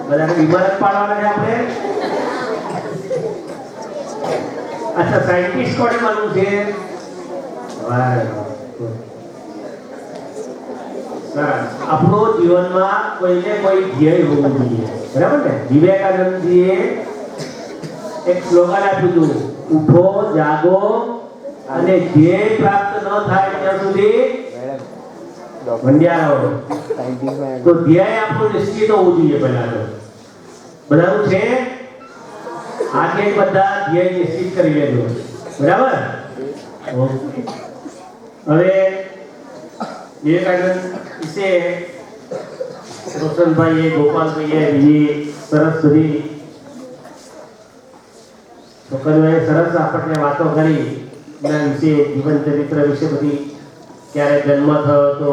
બધાને બીમાર પાડવાના છે આપણે. અચ્છા, સાયન્ટિસ્ટ કોને બનવું છે? આપણો જીવનમાં કોઈને કોઈ ધ્યેય હોવું જોઈએ, બરાબર ને? વિવેકાનંદજીએ એક સ્લોગન આપ્યું હતું, ઉઠો, જાગો, અને ધ્યેય પ્રાપ્ત ન થાય ત્યાં સુધી ભંડ્યા રહો. તો ધ્યેય આપણું નિશ્ચિત હોવું જોઈએ. પહેલા તો બધાનું છે? આજે બધા ધ્યેય નિશ્ચિત કરી લેજો, બરાબર? હવે વિવેકાનંદ વિશે રોશનભાઈએ, ગોપાલભાઈએ બીજી સરસ બધી છોકરીઓએ સરસ આપણને વાતો કરી એના વિશે, જીવન ચરિત્ર વિશે બધી, ક્યારે જન્મ થયો હતો,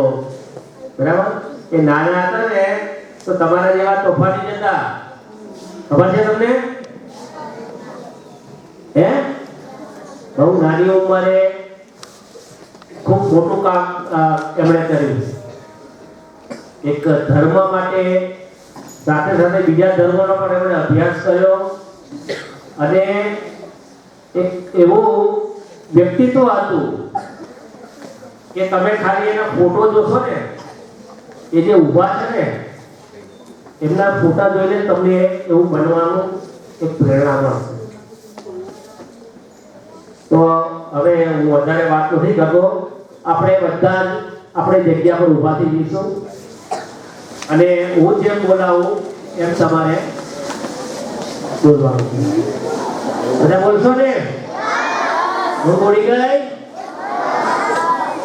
બરાબર. એ નાના હતા ને તો તમારા જેવા તોફાની હતા, ખબર છે તમને? હે, બહુ નાની ઉંમરે ખૂબ મોટું કામ એમણે કર્યું. એક ધર્મ માટે સાથે સાથે બીજા ધર્મનો પણ એમણે અભ્યાસ કર્યો અને એક એવું વ્યક્તિત્વ હતું કે તમે ખાલી એના ફોટો જોશો ને, એ જે ઊભા છે ને એમના ફોટા જોઈને તમને એવું બનવાનું એક પ્રેરણા મળશે. તો હવે હું વધારે વાત નથી કરતો. આપણે બધા આપણે જગ્યા પર ઊભા થઈ જઈશું અને હું જેમ બોલાવું એમ તમારે બોલવાનું. બધા બોલશો ને? હું બોલી ગઈ?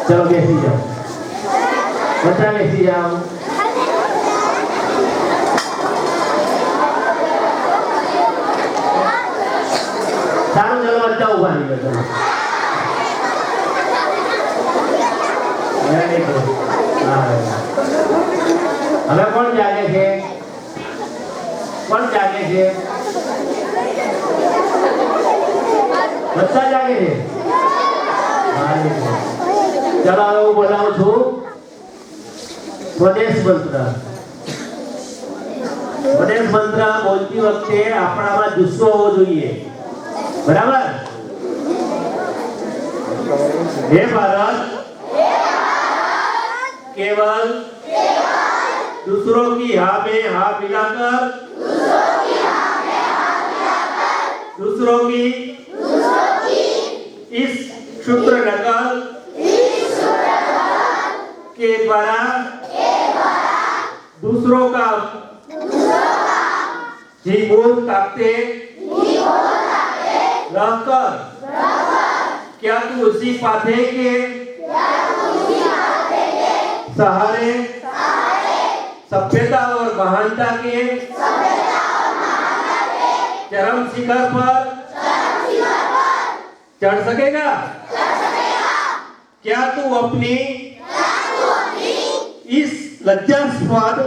ચલો બેસી જાઓ, બધા બેસી જાઓ. સારું, ચલો બધા ઉભા થઈ ગયો. હવે કોણ જાગે છે? કોણ જાગે છે? બધા જાગે છે. ચલો હવે હું બોલાવું છું સ્વદેશ મંત્ર. સ્વદેશ મંત્ર બોલતી વખતે આપણામાં જુસ્સો હોવો જોઈએ, બરાબર? હે ભારત, केवल दूसरों की हाँ में हाँ मिलाकर, दूसरों की इस क्षुद्र नकल के द्वारा दूसरों का जीवन काटते रहकर क्या तू उसी पाथे के सहारे सभ्यता और महानता के चरम शिखर पर चढ़ सकेगा? क्या तू अपनी इस लज्जास्पद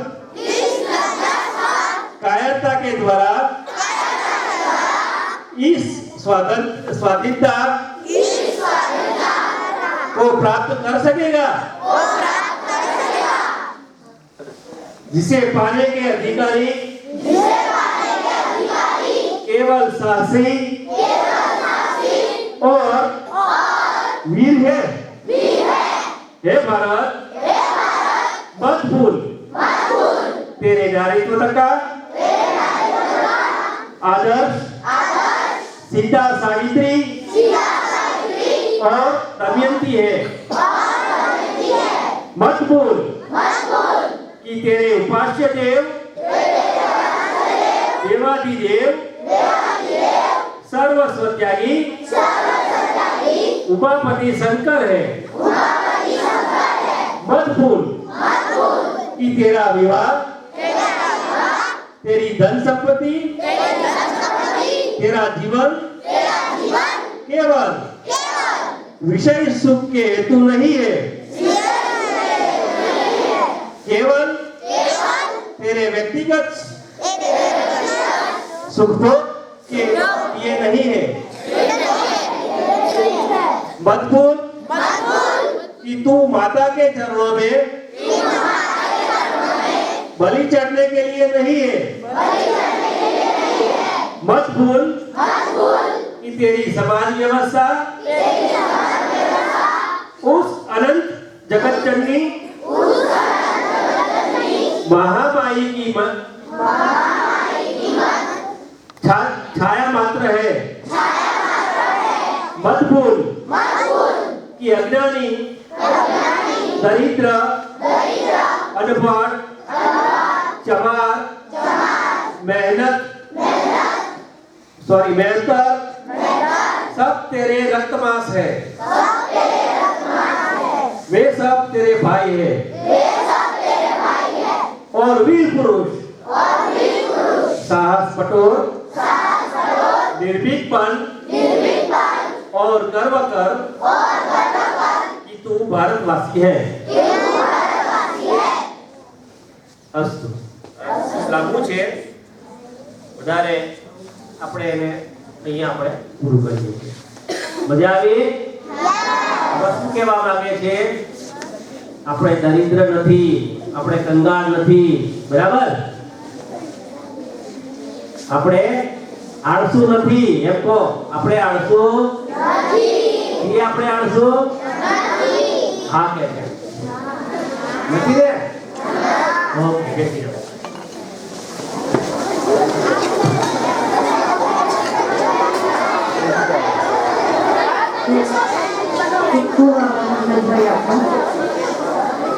कायरता के द्वारा इस स्वाधीनता को प्राप्त कर सकेगा जिसे पाने के अधिकारी केवल साहसी और वीर है? हे भारत, मत भूल तेरे नारीत्व का आदर्श सीता, सावित्री और दमयंती है. मत भूल कि तेरे उपास्य देव देवाधिदेव सर्वस्व त्यागी उमापति शंकर है. मत भूल कि तेरा विवाह, तेरी धन संपत्ति, तेरा जीवन केवल विषय सुख के हेतु नहीं है, केवल तेरे व्यक्तिगत सुख भोग के लिए नहीं है. मत भूल कि तू माता के चरणों में बलि चढ़ने के लिए नहीं है. मत भूल कि तेरी समाज व्यवस्था उस अनंत जगत जननी महामाई की छाया मात्र है. मत भूल कि अज्ञानी, दरिद्र, अनपढ़, चमार, मेहनत सब तेरे रक्त मांस है. वे सब तेरे भाई है. और वीर पुरुष साहस कठोर निर्भीकपण और गर्व कर कि तू भारतवासी है अस्तु લાગુ છે વધારે આપણે એને અહીંયા આપણે પૂરું કરીએ છીએ મજા આવી વસ્તુ કેવા માંગે છે આપણે દરિદ્ર નથી આપણે કંગાળ નથી બરાબર આપણે આળસુ નથી એમ કહો આપણે આળસુ નથી આપણે આળસુ નથી હા કે છે નથી રે ઓકે બેસી જાઓ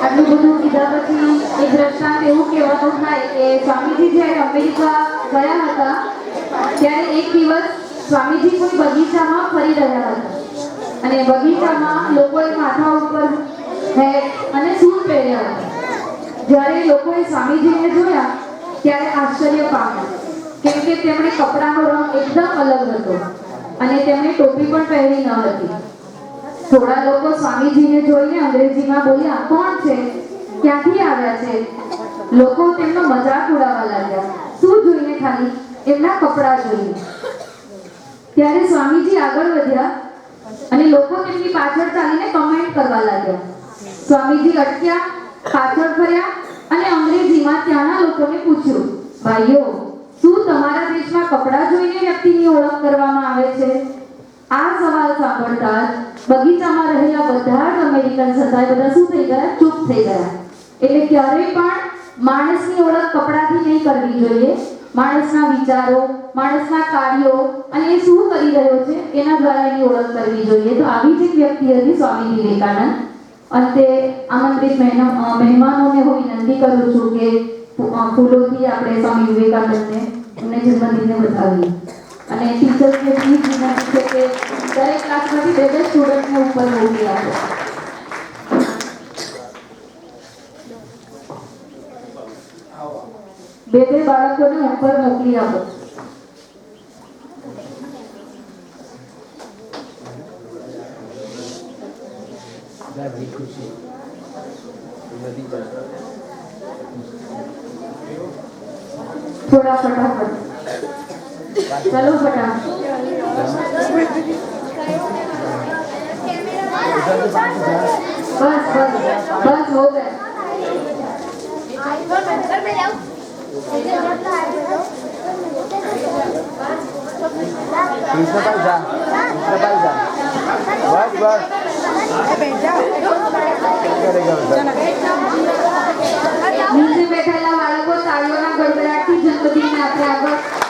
આટલું બધું કીધા પછી એક દ્રષ્ટાંત એવું કહેવાનું થાય કે સ્વામીજી જ્યારે અમેરિકા ગયા હતા ત્યારે એક દિવસ સ્વામીજી કોઈ બગીચામાં ફરી રહ્યા હતા અને બગીચામાં લોકોએ માથા ઉપર હેટ અને સૂટ પહેર્યા હતા જ્યારે લોકોએ સ્વામીજીને જોયા ત્યારે આશ્ચર્ય પામ્યા કેમ કે તેમણે કપડાનો રંગ એકદમ અલગ હતો અને તેમણે ટોપી પણ પહેરી ન હતી થોડા લોકો સ્વામીજીને જોઈને અંગ્રેજીમાં બોલ્યા કોણ છે ક્યાંથી આવ્યા છે લોકો તેમનો મજાક ઉડાવવા લાગ્યા શું જોઈને ખાલી એમના કપડાં જોઈને ત્યારે સ્વામીજી આગળ વધ્યા અને લોકો તેમની પાછળ ચાલીને કમેન્ટ કરવા લાગ્યા સ્વામીજી અટક્યા પાછળ ફર્યા અને અંગ્રેજીમાં ત્યાંના લોકોને પૂછ્યું ભાઈઓ શું તમારા દેશમાં કપડાં જોઈને વ્યક્તિની ઓળખ કરવામાં આવે છે આ સવાલ સાંભળતા જ બગીચામાં રહેલા બધા જ અમેરિકન્સ હતા બધા શું થઈ ગયા ચૂપ થઈ ગયા એટલે ક્યારેય પણ માણસની ઓળખ કપડાથી નહીં કરવી જોઈએ માણસના વિચારો માણસના કાર્યો અને એ શું કરી રહ્યો છે એના દ્વારા એની ઓળખ કરવી જોઈએ તો આવી જ એક વ્યક્તિ હતી સ્વામી વિવેકાનંદ અંતે આમંત્રિત મહેમાનોને હું વિનંતી કરું છું કે ફૂલોથી આપણે સ્વામી વિવેકાનંદને એમને જન્મદિનને વધાવીએ અને ટીચર્સને પ્લીઝ વિનંતી છે કે દરેક ક્લાસમાંથી બે સ્ટુડન્ટને ઉપર મોકલી આપો બે બાળકોને ઉપર મોકલી આપો થોડા ફટાફટ चलो फटाफट बस बस बस हो गया નીચે બેઠેલા બાળકો તાળીઓના ગડગડાટથી જન્મદિનને આપણે આગળ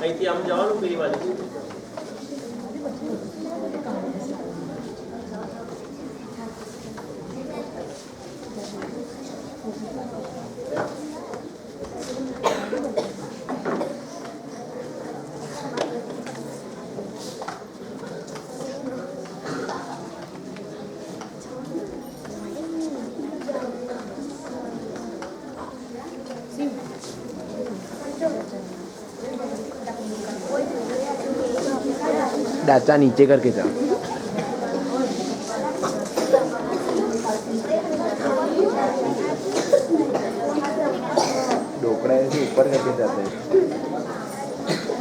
અહીંથી આમ જવાનું પેલી બાજુ डाचा नीचे करके जाओ। ढोकड़ा ऐसे ऊपर करके जाते हैं,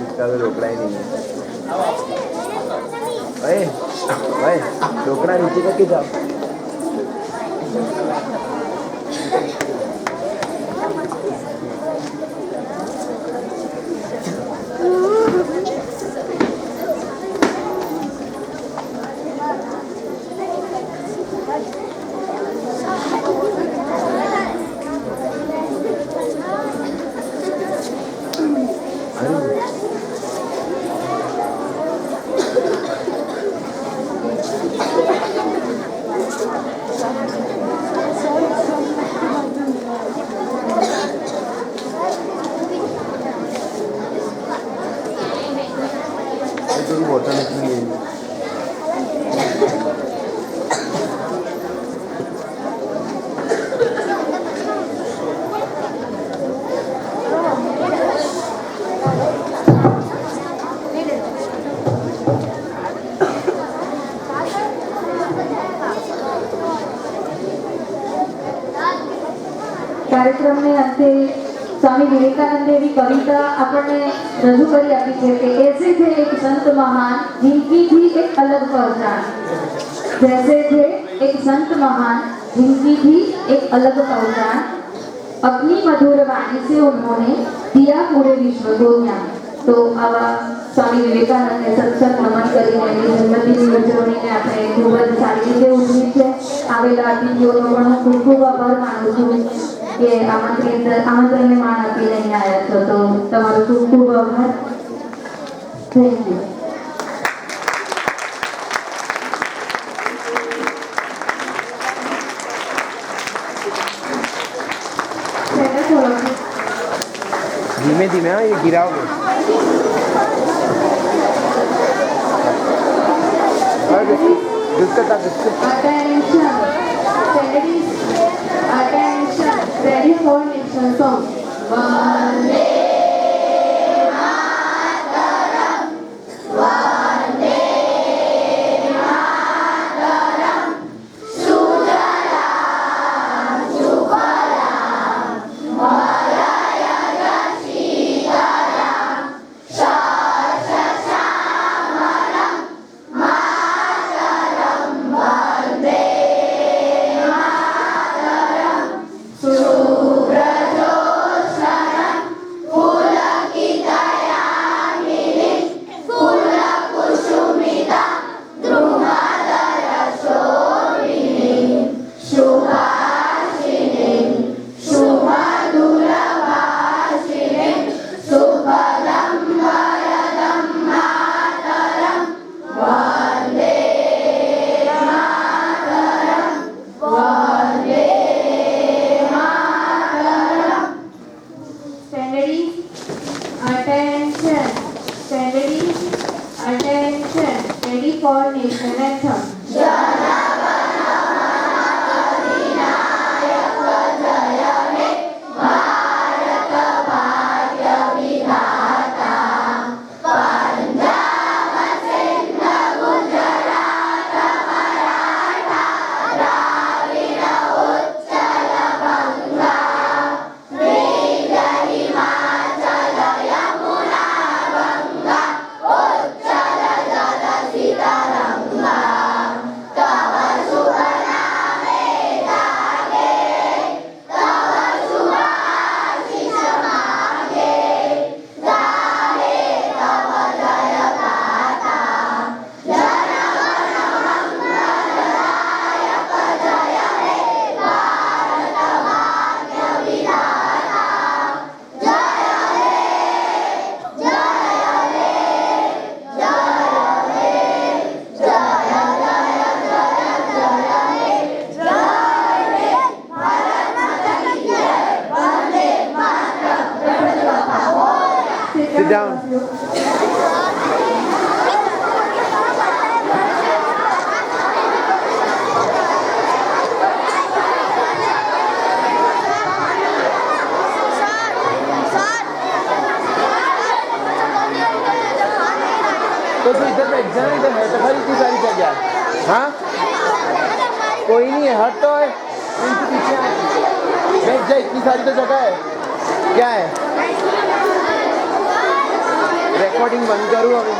इसका तो ढोकड़ा ही नहीं है। ओए ओए ढोकड़ा नीचे करके जाओ। बोतल इसमें કાર્યક્રમને અંતે સ્વામી વિવેકાનંદે એવી કવિતા આપણને રજૂ કરી આપી છે કે ऐसे थे एक संत महान जिनकी थी एक अलग पहचान। जैसे थे एक संत महान जिनकी थी एक अलग पहचान। अपनी मधुर वाणी से उन्होंने दिया पूरे विश्व को ज्ञान। तो आवा स्वामी विवेकानंदને સત્સંગ નમન કરીને એમની જન્મદિનની ઉજવણીને આપણે ખૂબ જ સારી રીતે ઉજવી છે। આવેલા અતિથિઓનો પણ હું ખૂબ ખૂબ આભાર માનું છું કે આમંત્રણને માન આપીને અહીંયા આવ્યા છો, તો તમારો ખૂબ ખૂબ આભાર। Thank you. धीमे धीमे हाँ, ये गिराओगे। Attention, attention, ready for nation song. Vande Mataram, Vande Mataram, Sujalam, Sufalam, Malayaya Sitaram, Shashamaram, Mataram, Vande Mataram, Subrajosharam, Pulakitayaminim, Pulakusumidam, Drumadarasominim, Shubhashinim, Shumaduravashinim, Subhadam Varadam Mataram, Vande Mataram, Vande Mataram. Standardies, attention, standardies, attention, ready for nation anthem. Yamuna तो तू इधर बैठ जा, इधर है तो खरी इतनी सारी जगह। हाँ कोई नहीं है, हट तो है, इनके पीछे बैठ जा, इतनी सारी तो जगह है। क्या है, रिकॉर्डिंग बंद करूँ अभी।